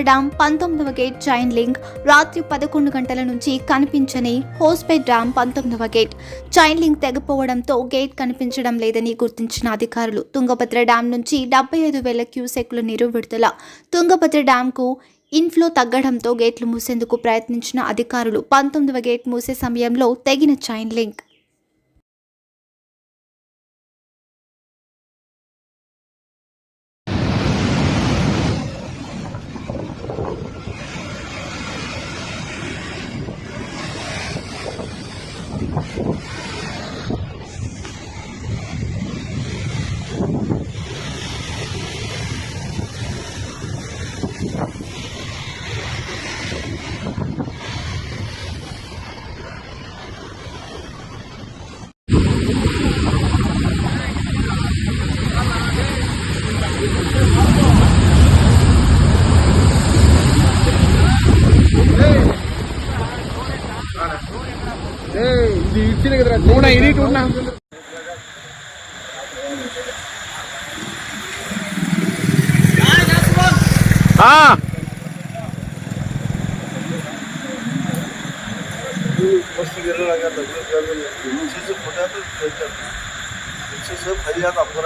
Dam 19వ gate chain link రాత్రి 11 గంటల నుంచి కనిపించని హోస్పేట్ డ్యాం 19వ గేట్ చైన్ లింక్ తెగిపోవడంతో గేట్ కనిపించడం లేదని గుర్తించిన అధికారులు తుంగభద్ర డ్యాం నుంచి 75,000 క్యూసెక్ల నీరు విడుదల. తుంగభద్ర డ్యాంకు ఇన్ఫ్లో తగ్గడంతో గేట్లు మూసేందుకు ప్రయత్నించిన అధికారులు 19వ గేట్ మూసే సమయంలో తెగిన చైన్ లింక్. ఇది ఇచ్చింది కదరా నూనె ఇది ఉన్నా फरियाद आपको